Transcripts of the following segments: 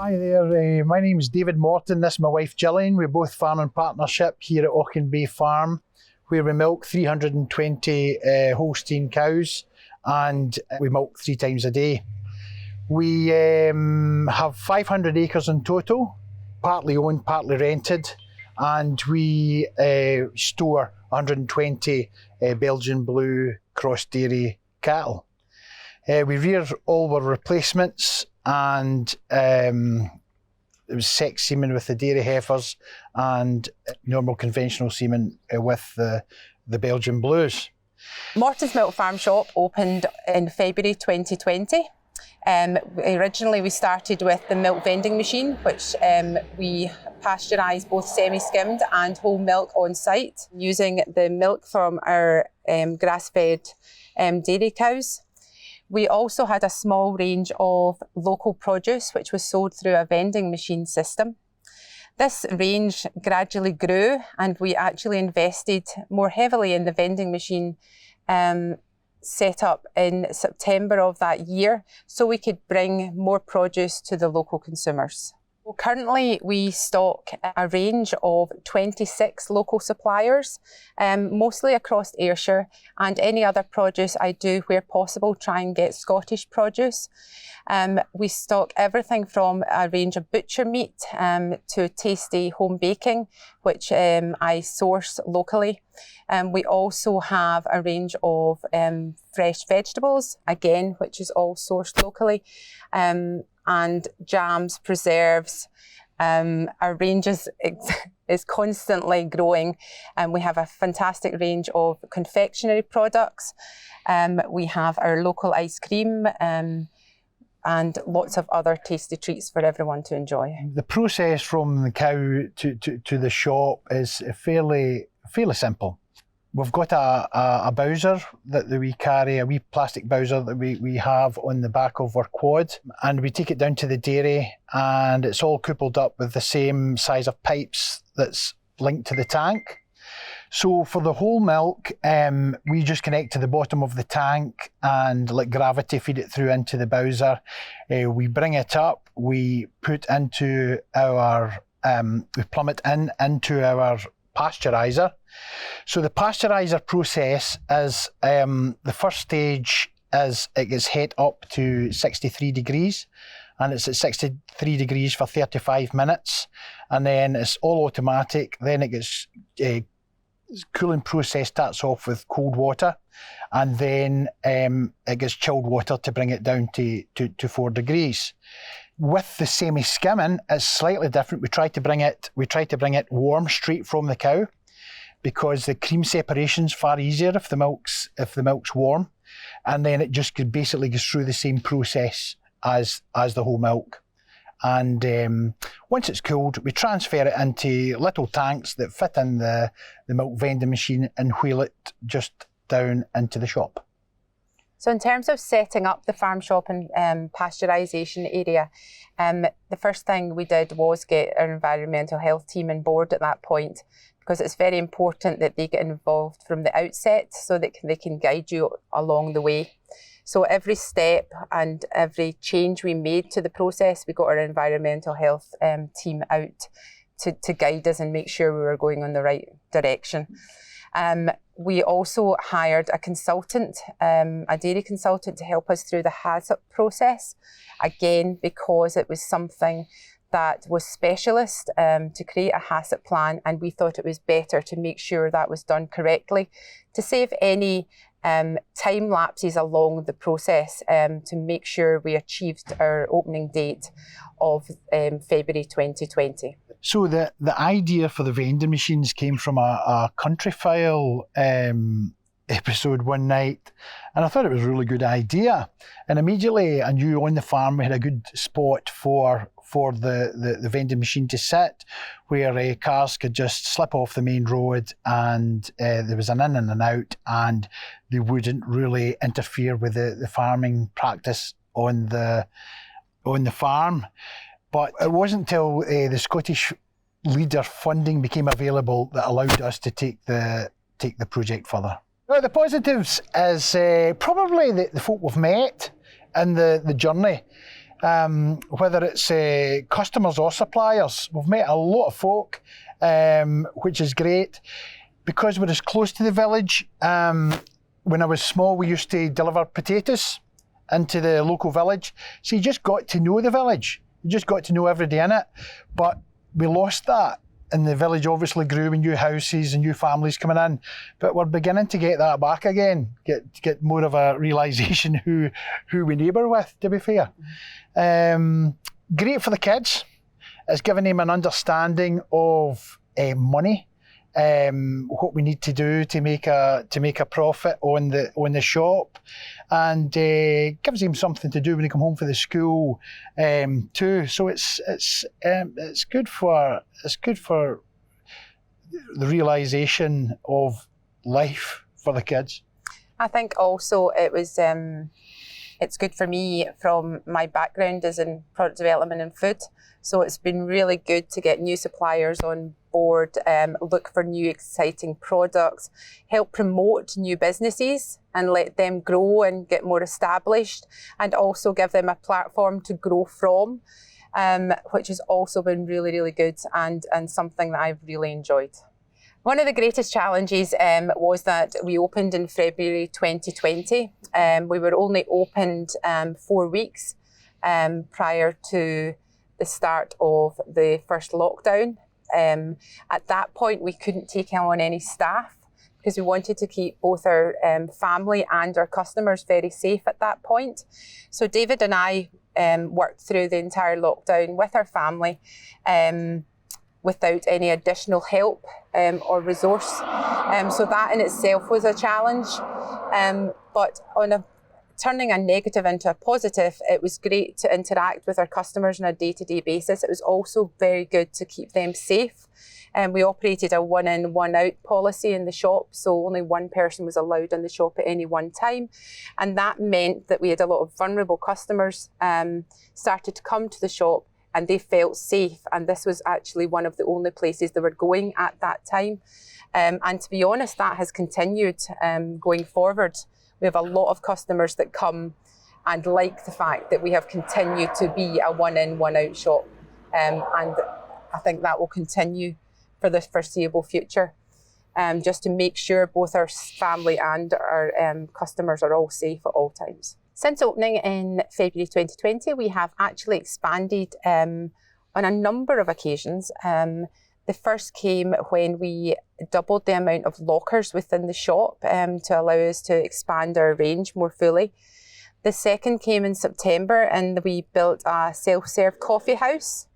Hi there, my name is David Morton, this is my wife Gillian. We're both farming partnership here at Auchinbay Farm, where we milk 320 Holstein cows and we milk 3 times a day. We have 500 acres in total, partly owned, partly rented, and we store 120 Belgian Blue cross dairy cattle. We rear all our replacements, and it was sex semen with the dairy heifers and normal conventional semen with the Belgian Blues. Morton's Milk Farm Shop opened in February 2020. Originally we started with the milk vending machine, which we pasteurise both semi-skimmed and whole milk on site using the milk from our grass-fed dairy cows. We also had a small range of local produce which was sold through a vending machine system. This range gradually grew and we actually invested more heavily in the vending machine set up in September of that year so we could bring more produce to the local consumers. Well, currently we stock a range of 26 local suppliers, mostly across Ayrshire, and any other produce I do where possible try and get Scottish produce. We stock everything from a range of butcher meat to tasty home baking, which I source locally. We also have a range of fresh vegetables, again, which is all sourced locally, and jams, preserves. Our range is constantly growing, and we have a fantastic range of confectionery products. We have our local ice cream, and lots of other tasty treats for everyone to enjoy. The process from the cow to the shop is fairly simple. We've got a bowser that we carry, a wee plastic bowser that we have on the back of our quad, and we take it down to the dairy, and it's all coupled up with the same size of pipes that's linked to the tank. So for the whole milk, we just connect to the bottom of the tank and let gravity feed it through into the bowser. We bring it up, we put into our, we plumb it into our pasteuriser. So the pasteuriser process is, the first stage is it gets heat up to 63 degrees, and it's at 63 degrees for 35 minutes, and then it's all automatic. Then it gets cooling process starts off with cold water, and then it gets chilled water to bring it down to 4 degrees. With the semi-skimming, it's slightly different. We try to bring it warm straight from the cow, because the cream separation's far easier if the milk's warm, and then it just basically goes through the same process as the whole milk. And once it's cooled, we transfer it into little tanks that fit in the milk vending machine and wheel it just down into the shop. So in terms of setting up the farm shop and pasteurisation area, the first thing we did was get our environmental health team on board at that point, because it's very important that they get involved from the outset so that they can guide you along the way. So every step and every change we made to the process, we got our environmental health team out to guide us and make sure we were going in the right direction. We also hired a consultant, a dairy consultant, to help us through the HACCP process, again, because it was something that was specialist to create a HACCP plan, and we thought it was better to make sure that was done correctly to save any time lapses along the process, to make sure we achieved our opening date of February 2020. So the idea for the vending machines came from a Countryfile episode one night, and I thought it was a really good idea. And immediately I knew on the farm we had a good spot for the vending machine to sit, where cars could just slip off the main road, and there was an in and an out, and they wouldn't really interfere with the farming practice on the farm. But it wasn't until the Scottish Leader funding became available that allowed us to take the project further. Well, the positives is probably the folk we've met and the journey. whether it's customers or suppliers. We've met a lot of folk, which is great. Because we're as close to the village, when I was small, we used to deliver potatoes into the local village. So you just got to know the village. You just got to know everybody in it. But we lost that. And the village obviously grew with new houses and new families coming in. But we're beginning to get that back again, get more of a realisation who we neighbour with, to be fair. Great for the kids. It's giving them an understanding of money. What we need to do to make a profit on the shop, and gives them something to do when they come home from the school too. So it's good for the realisation of life for the kids. I think also it was it's good for me from my background as in product development and food. So it's been really good to get new suppliers on board, look for new exciting products, help promote new businesses and let them grow and get more established, and also give them a platform to grow from, which has also been really, really good and something that I've really enjoyed. One of the greatest challenges was that we opened in February 2020. We were only opened 4 weeks prior to the start of the first lockdown. At that point, we couldn't take on any staff because we wanted to keep both our family and our customers very safe at that point. So David and I worked through the entire lockdown with our family without any additional help or resource. So that in itself was a challenge. But turning a negative into a positive, it was great to interact with our customers on a day-to-day basis. It was also very good to keep them safe. We operated a one-in, one-out policy in the shop, so only one person was allowed in the shop at any one time. And that meant that we had a lot of vulnerable customers started to come to the shop and they felt safe. And this was actually one of the only places they were going at that time. And to be honest, that has continued going forward. We have a lot of customers that come and like the fact that we have continued to be a one-in, one-out shop. And I think that will continue for the foreseeable future, just to make sure both our family and our customers are all safe at all times. Since opening in February 2020, we have actually expanded on a number of occasions. The first came when we doubled the amount of lockers within the shop to allow us to expand our range more fully. The second came in September and we built a self-serve coffee house.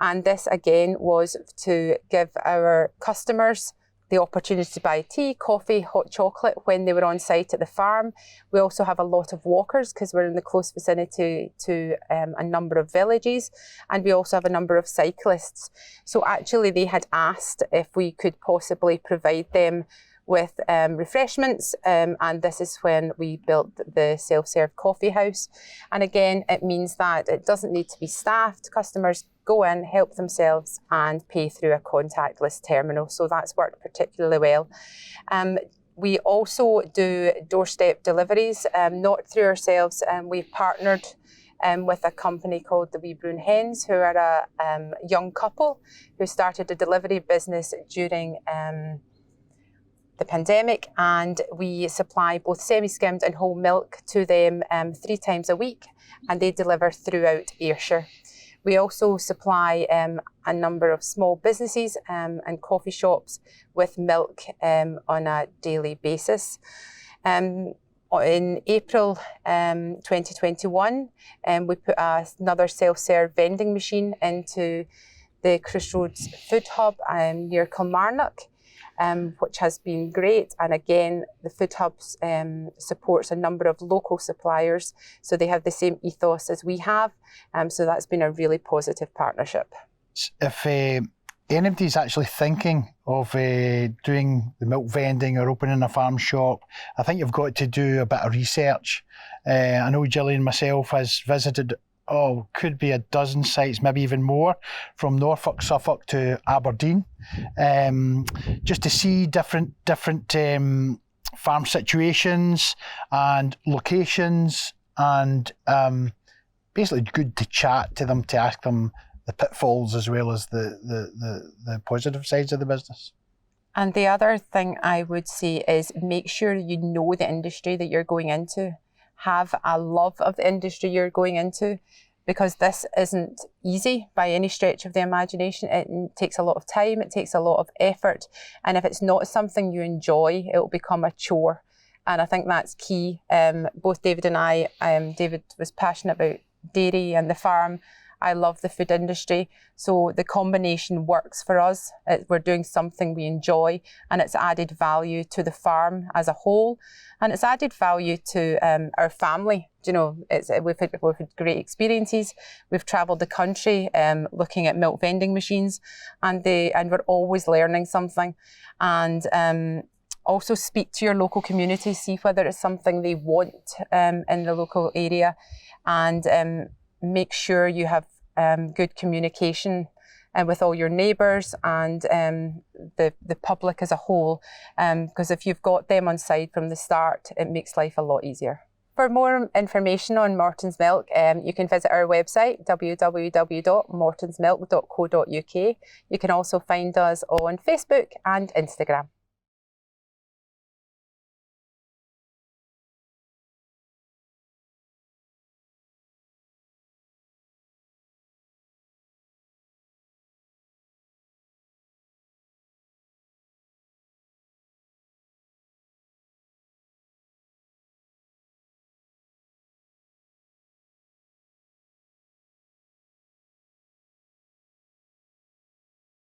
And this again was to give our customers the opportunity to buy tea, coffee, hot chocolate when they were on site at the farm. We also have a lot of walkers because we're in the close vicinity to a number of villages, and we also have a number of cyclists. So actually they had asked if we could possibly provide them with refreshments, and this is when we built the self-serve coffee house. And again, it means that it doesn't need to be staffed. Customers go in, help themselves and pay through a contactless terminal. So that's worked particularly well. We also do doorstep deliveries, not through ourselves. We've partnered with a company called the Wee Brown Hens, who are a young couple who started a delivery business during the pandemic, and we supply both semi-skimmed and whole milk to them 3 times a week, and they deliver throughout Ayrshire. We also supply a number of small businesses and coffee shops with milk on a daily basis. In April 2021, we put another self-serve vending machine into the Crossroads Food Hub near Kilmarnock, which has been great. And again, the Food Hub supports a number of local suppliers, so they have the same ethos as we have. So that's been a really positive partnership. If anybody's actually thinking of doing the milk vending or opening a farm shop, I think you've got to do a bit of research. I know Gillian myself has visited could be a dozen sites, maybe even more, from Norfolk, Suffolk to Aberdeen, just to see different farm situations and locations, and basically good to chat to them, to ask them the pitfalls as well as the positive sides of the business. And the other thing I would say is make sure you know the industry that you're going into. Have a love of the industry you're going into, because this isn't easy by any stretch of the imagination. It takes a lot of time, it takes a lot of effort. And if it's not something you enjoy, it will become a chore. And I think that's key. Both David and I, David was passionate about dairy and the farm. I love the food industry. So the combination works for us. We're doing something we enjoy, and it's added value to the farm as a whole. And it's added value to our family. You know, we've had great experiences. We've travelled the country looking at milk vending machines, and we're always learning something. And also speak to your local community, see whether it's something they want in the local area, and make sure you have good communication with all your neighbours and the public as a whole, because if you've got them on side from the start, it makes life a lot easier. For more information on Morton's Milk, you can visit our website, www.mortonsmilk.co.uk. You can also find us on Facebook and Instagram.